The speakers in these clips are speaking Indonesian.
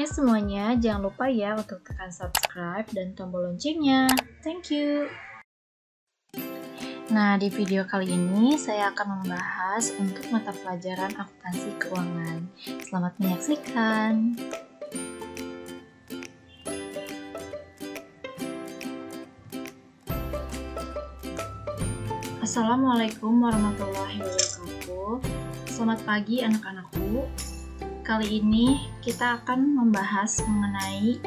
Hai semuanya, jangan lupa ya untuk tekan subscribe dan tombol loncengnya. Thank you. Nah, di video kali ini saya akan membahas untuk mata pelajaran akuntansi keuangan. Selamat menyaksikan. Assalamualaikum warahmatullahi wabarakatuh. Selamat pagi anak-anakku. Kali ini kita akan membahas mengenai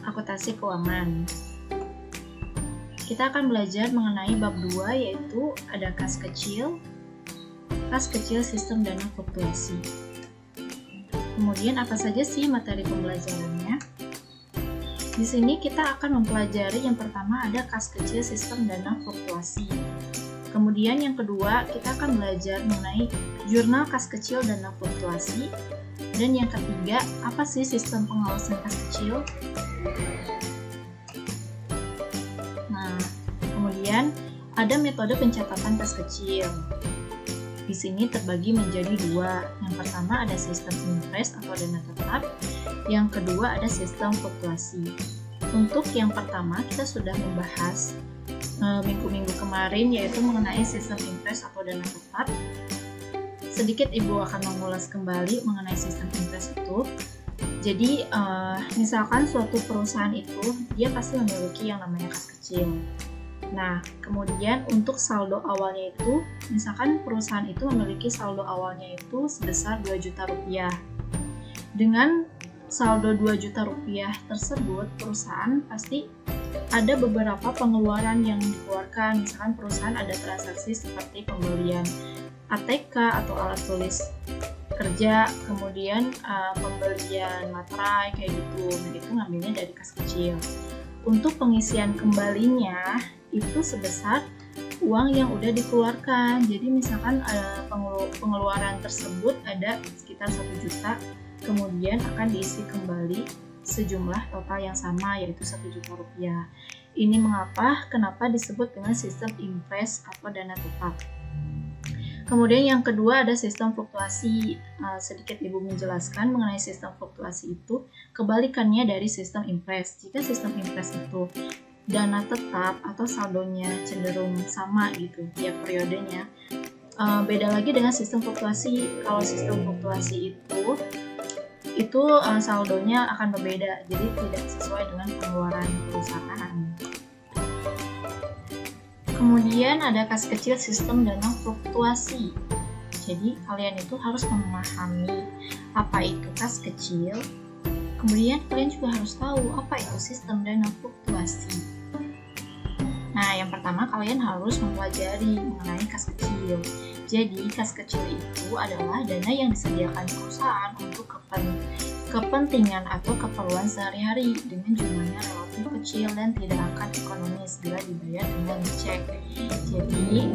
akuntansi keuangan. Kita akan belajar mengenai bab 2, yaitu ada kas kecil sistem dana fluktuasi. Kemudian apa saja sih materi pembelajarannya? Di sini kita akan mempelajari yang pertama ada kas kecil sistem dana fluktuasi. Kemudian yang kedua, kita akan belajar mengenai jurnal kas kecil dana fluktuasi. Dan yang ketiga, apa sih sistem pengawasan kas kecil? Nah, kemudian ada metode pencatatan kas kecil. Di sini terbagi menjadi dua. Yang pertama ada sistem impress atau dana tetap. Yang kedua ada sistem fluktuasi. Untuk yang pertama, kita sudah membahas minggu-minggu kemarin, yaitu mengenai sistem impress atau dana tetap. Sedikit Ibu akan mengulas kembali mengenai sistem impress itu. Jadi misalkan suatu perusahaan itu dia pasti memiliki yang namanya kas kecil. Nah, kemudian untuk saldo awalnya itu, misalkan perusahaan itu memiliki saldo awalnya itu sebesar 2 juta rupiah. Dengan saldo 2 juta rupiah tersebut, perusahaan pasti ada beberapa pengeluaran yang dikeluarkan. Misalkan perusahaan ada transaksi seperti pembelian ATK atau alat tulis kerja, kemudian pembelian materai kayak gitu. Nah, itu ngambilnya dari kas kecil. Untuk pengisian kembalinya itu sebesar uang yang udah dikeluarkan. Jadi misalkan pengeluaran tersebut ada sekitar 1 juta, kemudian akan diisi kembali sejumlah total yang sama, yaitu 1 juta rupiah. Ini kenapa disebut dengan sistem impress atau dana tetap. Kemudian yang kedua ada sistem fluktuasi. Sedikit Ibu menjelaskan mengenai sistem fluktuasi itu kebalikannya dari sistem impress. Jika sistem impress itu dana tetap atau saldonya cenderung sama gitu tiap periodenya, beda lagi dengan sistem fluktuasi. Kalau sistem fluktuasi itu saldonya akan berbeda, jadi tidak sesuai dengan pengeluaran perusahaan. Kemudian ada kas kecil sistem dana fluktuasi. Jadi kalian itu harus memahami apa itu kas kecil. Kemudian kalian juga harus tahu apa itu sistem dana fluktuasi. Nah, yang pertama kalian harus mempelajari mengenai kas kecil. Jadi, kas kecil itu adalah dana yang disediakan perusahaan untuk kepentingan atau keperluan sehari-hari dengan jumlahnya relatif kecil dan tidak akan ekonomis bila dibayar dengan cek. Jadi,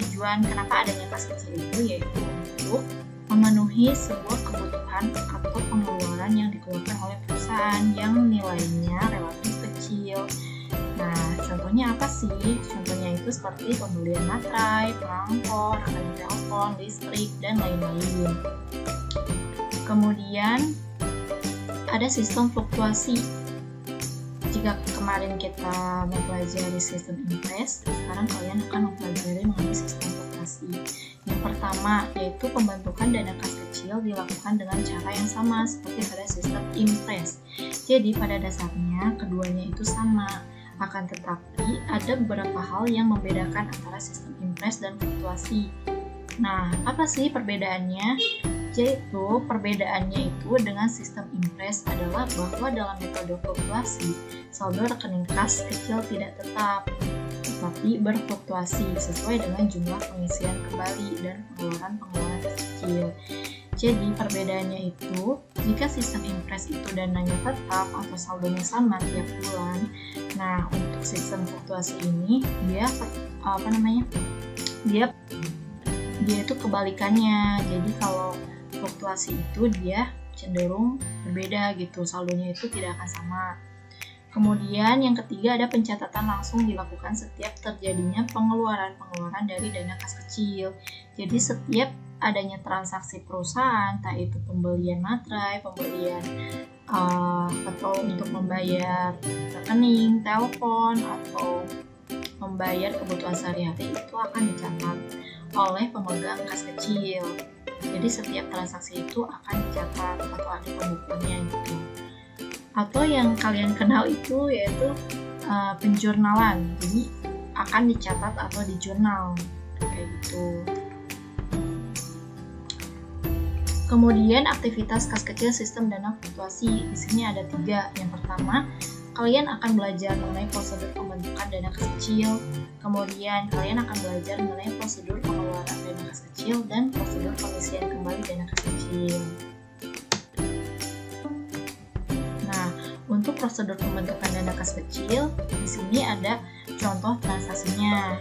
tujuan kenapa adanya kas kecil itu yaitu untuk memenuhi sebuah kebutuhan atau pengeluaran yang dikeluarkan oleh perusahaan yang nilainya relatif kecil. Nah, contohnya apa sih? Contohnya itu seperti pembelian materai, perangko, rangkaian telepon, listrik, dan lain-lain. Kemudian ada sistem fluktuasi. Jika kemarin kita mempelajari sistem impress, sekarang kalian akan mempelajari mengenai sistem fluktuasi. Yang pertama yaitu pembentukan dana kas kecil dilakukan dengan cara yang sama seperti pada sistem impress. Jadi pada dasarnya keduanya itu sama. Akan tetapi ada beberapa hal yang membedakan antara sistem impress dan fluktuasi. Nah, apa sih perbedaannya? Yaitu perbedaannya itu dengan sistem impress adalah bahwa dalam metode fluktuasi, saldo rekening kas kecil tidak tetap, tetapi berfluktuasi sesuai dengan jumlah pengisian kembali dan pengeluaran kas kecil. Jadi perbedaannya itu, jika sistem impress itu dananya tetap atau saldonya sama tiap bulan. Nah, untuk sistem fluktuasi ini dia itu kebalikannya. Jadi kalau fluktuasi itu dia cenderung berbeda gitu, saldonya itu tidak akan sama. Kemudian yang ketiga ada pencatatan langsung dilakukan setiap terjadinya pengeluaran dari dana kas kecil. Jadi setiap adanya transaksi perusahaan, entah itu pembelian materai, pembelian atau untuk membayar rekening, telepon, atau membayar kebutuhan sehari-hari, itu akan dicatat oleh pemegang kas kecil. Jadi setiap transaksi itu akan dicatat atau ada pembukuannya gitu. Atau yang kalian kenal itu yaitu penjurnalan, jadi akan dicatat atau di jurnal kayak gitu. Kemudian aktivitas kas kecil sistem dana fluktuasi, di sini ada 3. Yang pertama, kalian akan belajar mengenai prosedur pembentukan dana kas kecil. Kemudian kalian akan belajar mengenai prosedur pengeluaran dana kas kecil dan prosedur pengisian kembali dana kas kecil. Untuk prosedur pembentukan dana kas kecil, di sini ada contoh transaksinya.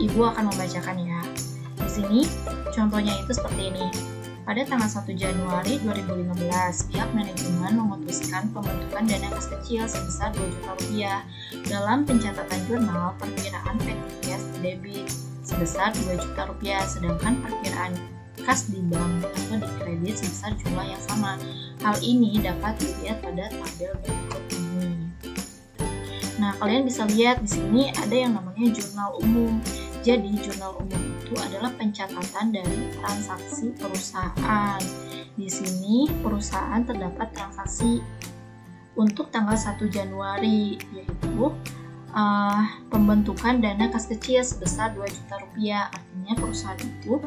Ibu akan membacakan ya. Di sini contohnya itu seperti ini. Pada tanggal 1 Januari 2015, pihak manajemen memutuskan pembentukan dana kas kecil sebesar 2 juta rupiah. Dalam pencatatan jurnal, perkiraan petty cash debit sebesar 2 juta rupiah, sedangkan perkiraan kas di bank atau di kredit sebesar jumlah yang sama. Hal ini dapat dilihat pada tabel berikut ini. Nah, kalian bisa lihat di sini ada yang namanya jurnal umum. Jadi, jurnal umum itu adalah pencatatan dari transaksi perusahaan. Di sini perusahaan terdapat transaksi untuk tanggal 1 Januari, yaitu pembentukan dana kas kecil sebesar 2 juta rupiah. Artinya perusahaan itu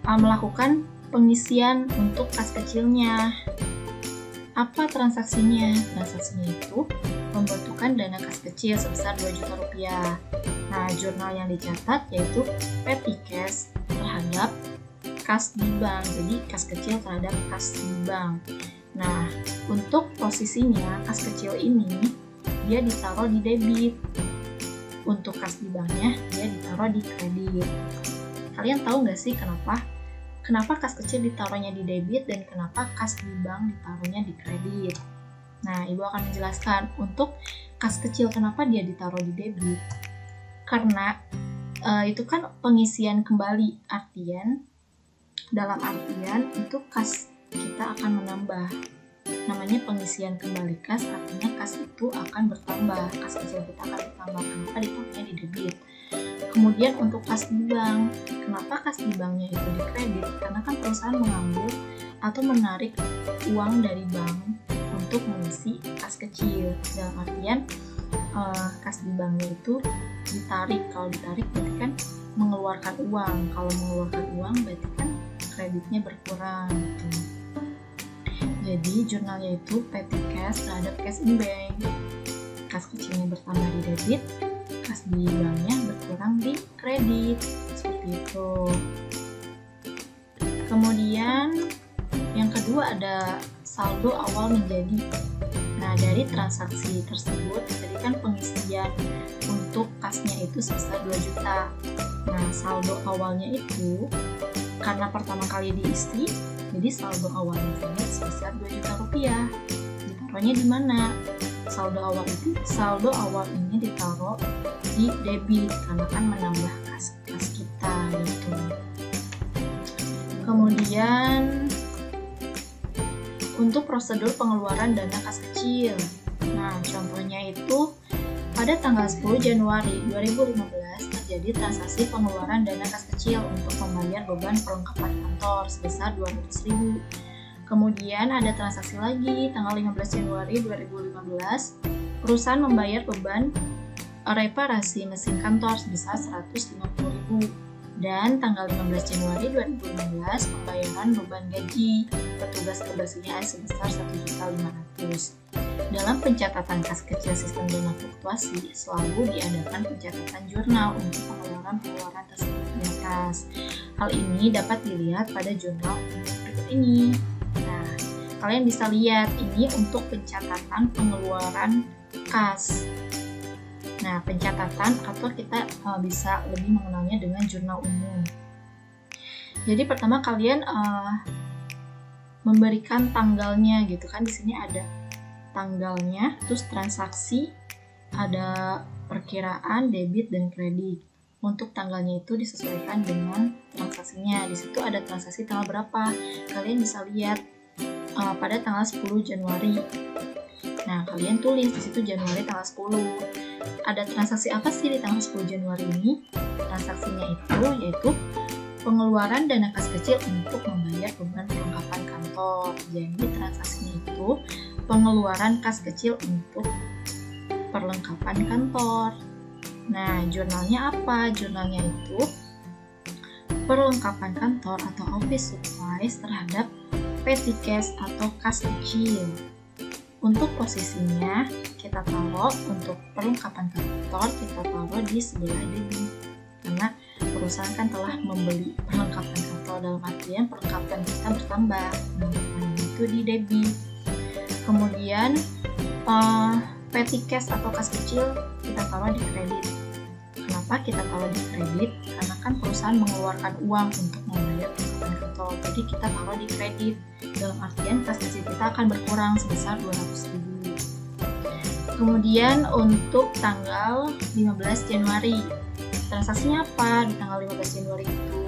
melakukan pengisian untuk kas kecilnya. Apa transaksinya? Transaksinya itu pembentukan dana kas kecil sebesar 2 juta rupiah. Nah, jurnal yang dicatat yaitu petty cash terhadap kas di bank. Jadi, kas kecil terhadap kas di bank. Nah, untuk posisinya kas kecil ini dia ditaruh di debit. Untuk kas di banknya dia ditaruh di kredit. Kalian tahu nggak sih kenapa kas kecil ditaruhnya di debit dan kenapa kas di bank ditaruhnya di kredit? Nah, Ibu akan menjelaskan. Untuk kas kecil kenapa dia ditaruh di debit? Karena itu kan pengisian kembali, dalam artian itu kas kita akan menambah. Namanya pengisian kembali kas, artinya kas itu akan bertambah, kas kecil kita akan bertambah. Kenapa ditaruhnya di debit? Kemudian untuk kas di bank, kenapa kas di banknya itu di kredit? Karena kan perusahaan mengambil atau menarik uang dari bank untuk mengisi kas kecil. Dalam artian kas di banknya itu ditarik. Kalau ditarik berarti kan mengeluarkan uang. Kalau mengeluarkan uang berarti kan kreditnya berkurang gitu. Jadi jurnalnya itu petty cash terhadap cash in bank. Kas kecilnya bertambah di debit, kas di banknya berkurang di kredit, seperti itu. Kemudian yang kedua ada saldo awal menjadi. Nah, dari transaksi tersebut tadi kan pengisian untuk kasnya itu sebesar 2 juta. Nah, saldo awalnya itu karena pertama kali diisi, jadi saldo awalnya sebesar 2 juta rupiah. Ditaruhnya di mana? Saldo awal ini ditaruh di debit karena kan menambah kas kita gitu. Kemudian untuk prosedur pengeluaran dana kas kecil. Nah, contohnya itu pada tanggal 10 Januari 2015 terjadi transaksi pengeluaran dana kas kecil untuk membayar beban perlengkapan kantor sebesar 200.000. Kemudian ada transaksi lagi tanggal 15 Januari 2015, perusahaan membayar beban reparasi mesin kantor sebesar 150.000. Dan tanggal 15 Januari 2015, pembayaran beban gaji petugas kebersihan sebesar 1.500.000. Dalam pencatatan kas kecil sistem dana fluktuasi, selalu diadakan pencatatan jurnal untuk pengeluaran tersebut di atas. Hal ini dapat dilihat pada jurnal berikut ini. Nah, kalian bisa lihat ini untuk pencatatan pengeluaran kas. Nah, pencatatan atau kita bisa lebih mengenalnya dengan jurnal umum. Jadi pertama kalian memberikan tanggalnya gitu kan, di sini ada tanggalnya, terus transaksi, ada perkiraan debit dan kredit. Untuk tanggalnya itu disesuaikan dengan transaksinya. Di situ ada transaksi tanggal berapa. Kalian bisa lihat pada tanggal 10 Januari. Nah, kalian tulis di situ Januari tanggal 10. Ada transaksi apa sih di tanggal 10 Januari ini? Transaksinya itu yaitu pengeluaran dana kas kecil untuk membayar beban perlengkapan kantor. Jadi transaksinya itu pengeluaran kas kecil untuk perlengkapan kantor. Nah, jurnalnya apa? Jurnalnya itu perlengkapan kantor atau office supplies terhadap petty cash atau kas kecil. Untuk posisinya kita taruh untuk perlengkapan kantor, kita taruh di sebelah debit karena perusahaan kan telah membeli perlengkapan kantor, dalam artian perlengkapan kita bertambah, nah itu di debit. Kemudian petty cash atau kas kecil kita taruh di kredit. Kenapa kita taruh di kredit? Karena kan perusahaan mengeluarkan uang untuk membayar perlengkapan kantor, jadi kita taruh di kredit. Dalam artian kas kecil kita akan berkurang sebesar 200.000. Kemudian untuk tanggal 15 Januari, transaksinya apa di tanggal 15 Januari itu?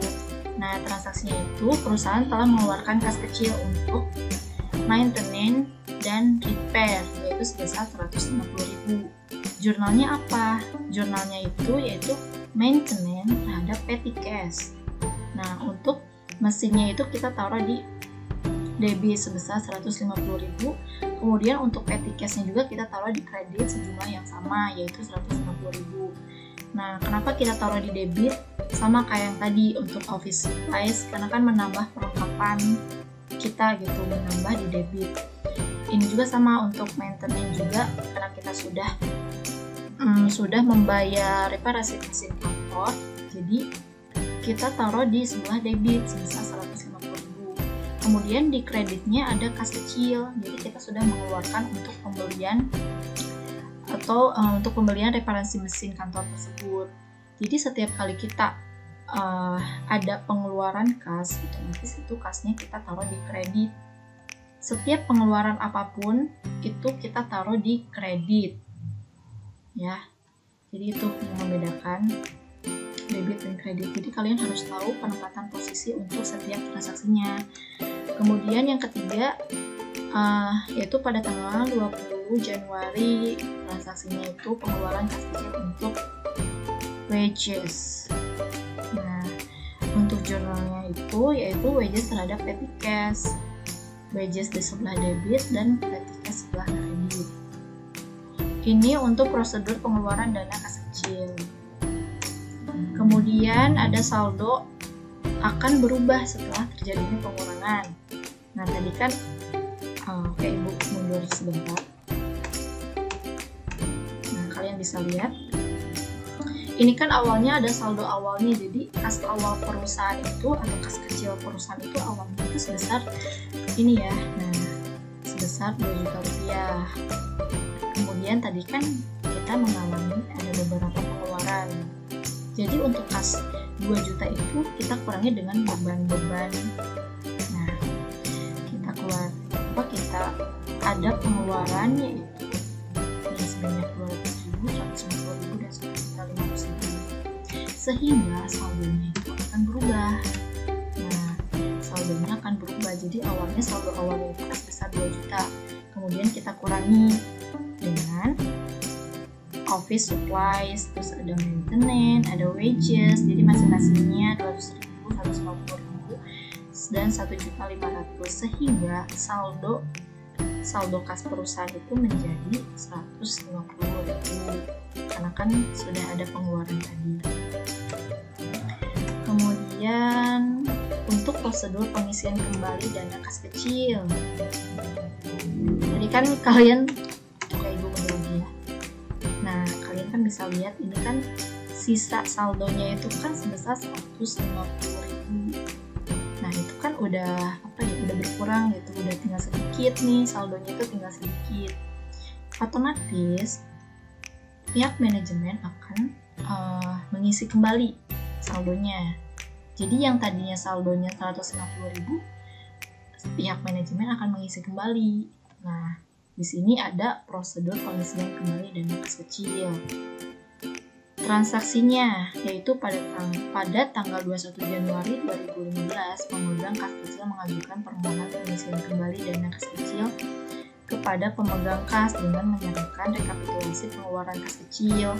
Nah, transaksinya itu perusahaan telah mengeluarkan kas kecil untuk maintenance dan repair, yaitu sebesar 150.000. Jurnalnya apa? Jurnalnya itu yaitu maintenance terhadap petty cash. Nah, untuk mesinnya itu kita taruh di debit sebesar 150.000. Kemudian untuk petty cash-nya juga kita taruh di kredit sejumlah yang sama, yaitu 150.000. Nah, kenapa kita taruh di debit? Sama kayak yang tadi untuk office supplies, karena kan menambah perlengkapan kita gitu, menambah di debit. Ini juga sama untuk maintenance juga, karena kita sudah membayar reparasi mesin kantor, jadi kita taruh di sebelah debit sebesar 150.000. Kemudian di kreditnya ada kas kecil, jadi kita sudah mengeluarkan untuk pembelian untuk pembelian reparasi mesin kantor tersebut. Jadi setiap kali kita ada pengeluaran kas, otomatis itu kasnya kita taruh di kredit. Setiap pengeluaran apapun itu kita taruh di kredit, ya. Jadi itu yang membedakan debit dan kredit. Jadi kalian harus tahu penempatan posisi untuk setiap transaksinya. Kemudian yang ketiga yaitu pada tanggal 20 Januari, transaksinya itu pengeluaran kas kecil untuk wages. Nah, untuk jurnalnya itu yaitu wages terhadap petty cash, wages di sebelah debit dan petty cash sebelah kredit. Ini untuk prosedur pengeluaran dana kas kecil. Kemudian ada saldo akan berubah setelah terjadinya pengurangan. Nah, tadi kan Ibu mundur sebentar. Nah, kalian bisa lihat. Ini kan awalnya ada saldo awalnya, jadi kas awal perusahaan itu atau kas kecil perusahaan itu awalnya itu sebesar ini ya. Nah, sebesar 2 juta rupiah. Kemudian tadi kan kita mengalami ada beberapa pengeluaran. Jadi untuk kas 2 juta itu kita kurangi dengan beban-beban. Nah, kita ada pengeluaran yaitu yang sebanyak 200.000, 150.000 dan 1.500.000. Sehingga saldonya itu akan berubah. Nah, saldonya akan berubah. Jadi saldo awalnya itu sebesar 2 juta. Kemudian kita kurangi dengan office supplies, terus ada maintenance, ada wages, jadi masing-masingnya 200.000, 150.000 dan 1.500.000, sehingga saldo kas perusahaan itu menjadi 150.000 karena kan sudah ada pengeluaran tadi. Kemudian untuk prosedur pengisian kembali dana kas kecil, tadi kan kalian kan bisa lihat ini kan sisa saldonya itu kan sebesar 150.000. Nah, itu kan udah berkurang gitu, udah tinggal sedikit nih, saldonya itu tinggal sedikit. Otomatis pihak manajemen akan mengisi kembali saldonya. Jadi yang tadinya saldonya 150.000, pihak manajemen akan mengisi kembali. Nah, Di sini ada prosedur pengisian kembali dana kas kecil. Transaksinya yaitu pada tanggal 21 Januari 2015, pemegang kas kecil mengajukan permohonan pengisian kembali dana kas kecil kepada pemegang kas dengan menyerahkan rekapitulasi pengeluaran kas kecil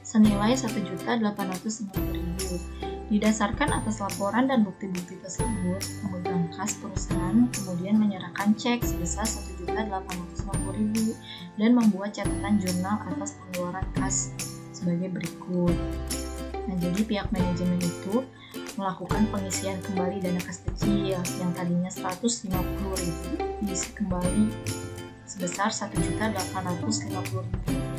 senilai Rp1.850.000. Didasarkan atas laporan dan bukti-bukti tersebut, pemegang kas perusahaan kemudian menyerahkan cek sebesar Rp1.850.000 dan membuat catatan jurnal atas pengeluaran kas sebagai berikut. Nah, jadi pihak manajemen itu melakukan pengisian kembali dana kas kecil yang tadinya Rp150.000 diisi kembali sebesar Rp1.850.000,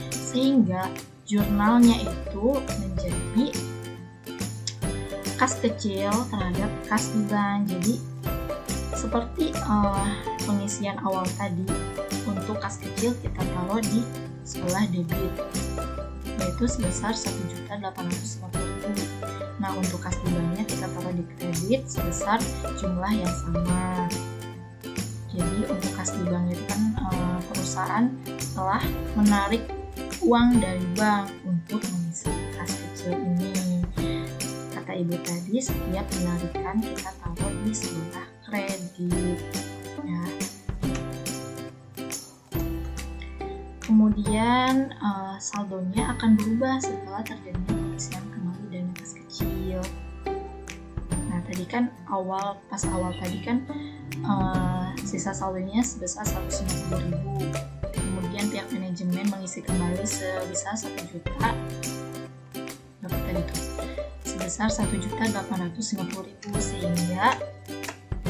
sehingga jurnalnya itu menjadi kas kecil terhadap kas di bank. Jadi seperti pengisian awal tadi, untuk kas kecil kita taruh di sebelah debit, yaitu sebesar Rp1.850.000. Nah, untuk kas di banknya kita taruh di kredit sebesar jumlah yang sama. Jadi untuk kas di bank itu kan perusahaan telah menarik uang dari bank untuk mengisi kas kecil ini. Kata ibu tadi, setiap penarikan kita taruh di sebelah kredit, ya. Kemudian saldonya akan berubah setelah terjadinya pengisian kembali dana kas kecil. Nah, tadi kan pas awal tadi kan sisa saldonya sebesar Rp150.000. Kemudian pihak manajemen mengisi kembali sebesar 1 juta. Berapa tadi tuh? Sebesar Rp1.850.000, sehingga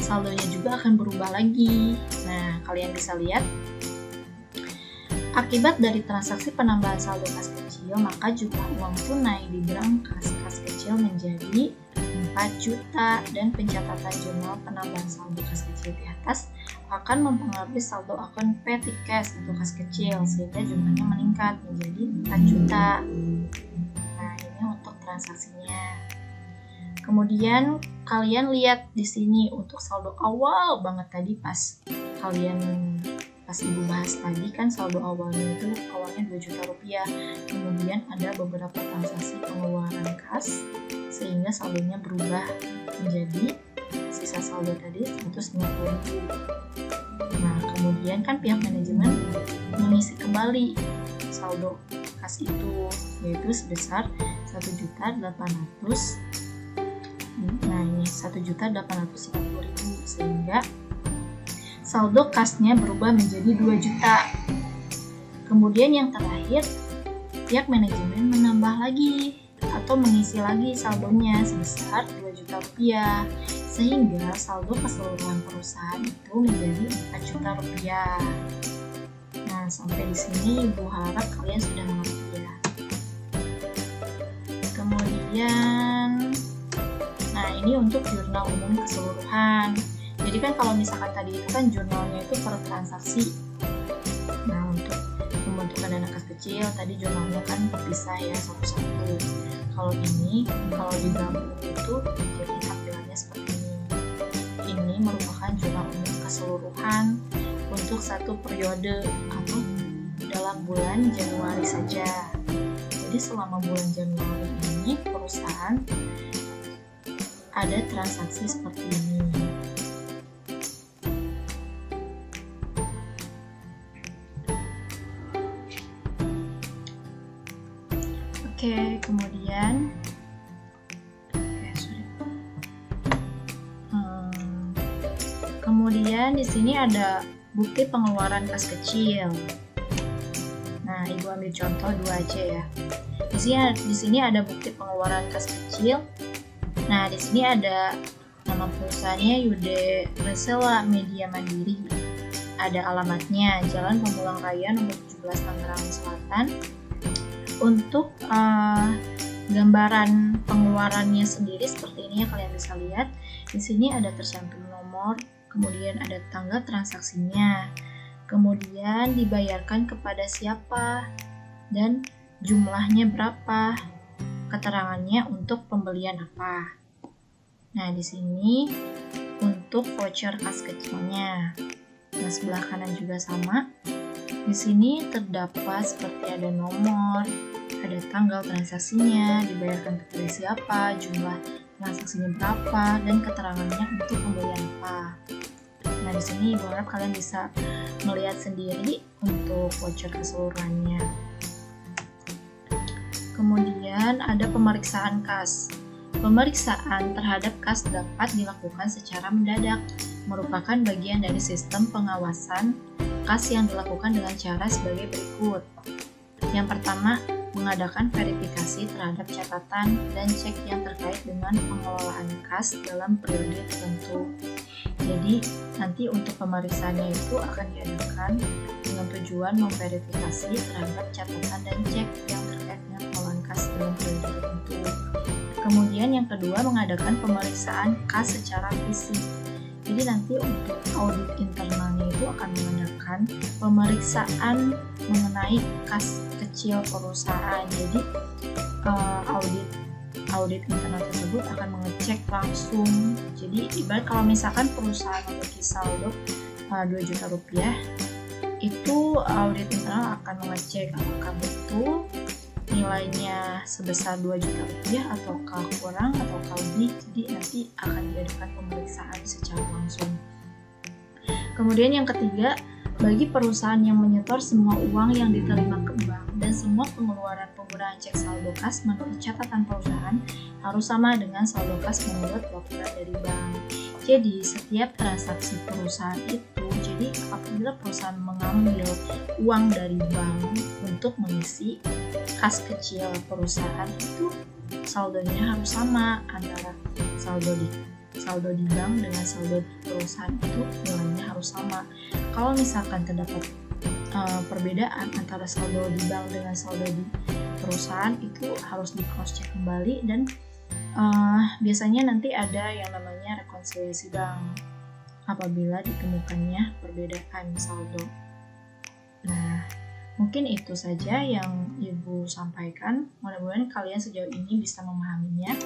saldonya juga akan berubah lagi. Nah, kalian bisa lihat akibat dari transaksi penambahan saldo kas kecil, maka jumlah uang tunai di berangkas kas kecil menjadi 4 juta dan pencatatan jurnal penambahan saldo kas kecil di atas akan mempengaruhi saldo akun petty cash atau kas kecil, sehingga jumlahnya meningkat menjadi 4 juta. Nah, ini untuk transaksinya. Kemudian kalian lihat di sini untuk saldo awal banget tadi pas ibu bahas tadi kan saldo awalnya itu awalnya Rp2 juta. Kemudian ada beberapa transaksi pengeluaran kas sehingga saldonya berubah menjadi sisa saldo tadi Rp150.000. Nah, kemudian kan pihak manajemen mengisi kembali saldo kas itu yaitu sebesar Rp1.850.000. Nah, ini Rp1.850.000, sehingga saldo kasnya berubah menjadi 2 juta. Kemudian yang terakhir, pihak manajemen menambah lagi atau mengisi lagi saldonya sebesar Rp2 juta, sehingga saldo keseluruhan perusahaan itu menjadi Rp4 juta. Nah, sampai di sini Ibu harap kalian sudah mengerti ya. Kemudian, nah ini untuk jurnal umum keseluruhan. Jadi kan kalau misalkan tadi itu kan jurnalnya itu per transaksi. Nah, untuk pembentukan dana kas kecil tadi jurnalnya kan terpisah ya satu-satu. Kalau digabung itu jadi tampilannya seperti ini. Ini merupakan jurnal umum keseluruhan untuk satu periode atau dalam bulan Januari saja. Jadi selama bulan Januari ini perusahaan ada transaksi seperti ini. Kemudian kemudian di sini ada bukti pengeluaran kas kecil. Nah, Ibu ambil contoh 2 aja ya. Di sini ada bukti pengeluaran kas kecil. Nah, di sini ada nama perusahaannya Yude Resela Media Mandiri. Ada alamatnya Jalan Pamulang Raya nomor 17 Tangerang Selatan. Untuk gambaran pengeluarannya sendiri seperti ini ya, kalian bisa lihat. Di sini ada tercantum nomor, kemudian ada tanggal transaksinya, kemudian dibayarkan kepada siapa dan jumlahnya berapa, keterangannya untuk pembelian apa. Nah, di sini untuk voucher kas kecilnya. Nah, sebelah kanan juga sama. Di sini terdapat seperti ada nomor, ada tanggal transaksinya, dibayarkan kepada siapa, jumlah transaksinya berapa, dan keterangannya untuk pembelian apa. Nah, di sini Ibu harap kalian bisa melihat sendiri untuk voucher keseluruhannya. Kemudian ada pemeriksaan kas. Pemeriksaan terhadap kas dapat dilakukan secara mendadak, merupakan bagian dari sistem pengawasan kas yang dilakukan dengan cara sebagai berikut. Yang pertama, mengadakan verifikasi terhadap catatan dan cek yang terkait dengan pengelolaan kas dalam periode tertentu. Jadi, nanti untuk pemeriksaannya itu akan diadakan dengan tujuan memverifikasi terhadap catatan dan cek yang terkait dengan pengelolaan kas dalam periode tertentu. Kemudian yang kedua, mengadakan pemeriksaan kas secara fisik. Jadi nanti untuk audit internalnya itu akan mengadakan pemeriksaan mengenai kas kecil perusahaan. Jadi audit internal tersebut akan mengecek langsung. Jadi ibarat kalau misalkan perusahaan memiliki saldo 2 juta rupiah, itu audit internal akan mengecek apakah betul nilainya sebesar 2 juta rupiah ataukah kurang ataukah lebih. Jadi nanti akan diadakan pemeriksaan secara langsung. Kemudian yang ketiga, bagi perusahaan yang menyetor semua uang yang diterima ke bank dan semua pengeluaran penggunaan cek saldo kas menurut catatan perusahaan harus sama dengan saldo kas menurut laporan dari bank. Jadi setiap transaksi perusahaan itu, jadi apabila perusahaan mengambil uang dari bank untuk mengisi kas kecil perusahaan itu, saldonya harus sama antara saldo di bank dengan saldo di perusahaan, itu nilainya harus sama. Kalau misalkan terdapat perbedaan antara saldo di bank dengan saldo di perusahaan, itu harus di cross check kembali dan biasanya nanti ada yang namanya rekonsiliasi bank apabila ditemukannya perbedaan saldo. Nah, mungkin itu saja yang Ibu sampaikan. Mudah-mudahan kalian sejauh ini bisa memahaminya.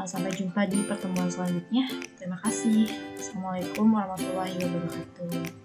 Sampai jumpa di pertemuan selanjutnya. Terima kasih. Assalamualaikum warahmatullahi wabarakatuh.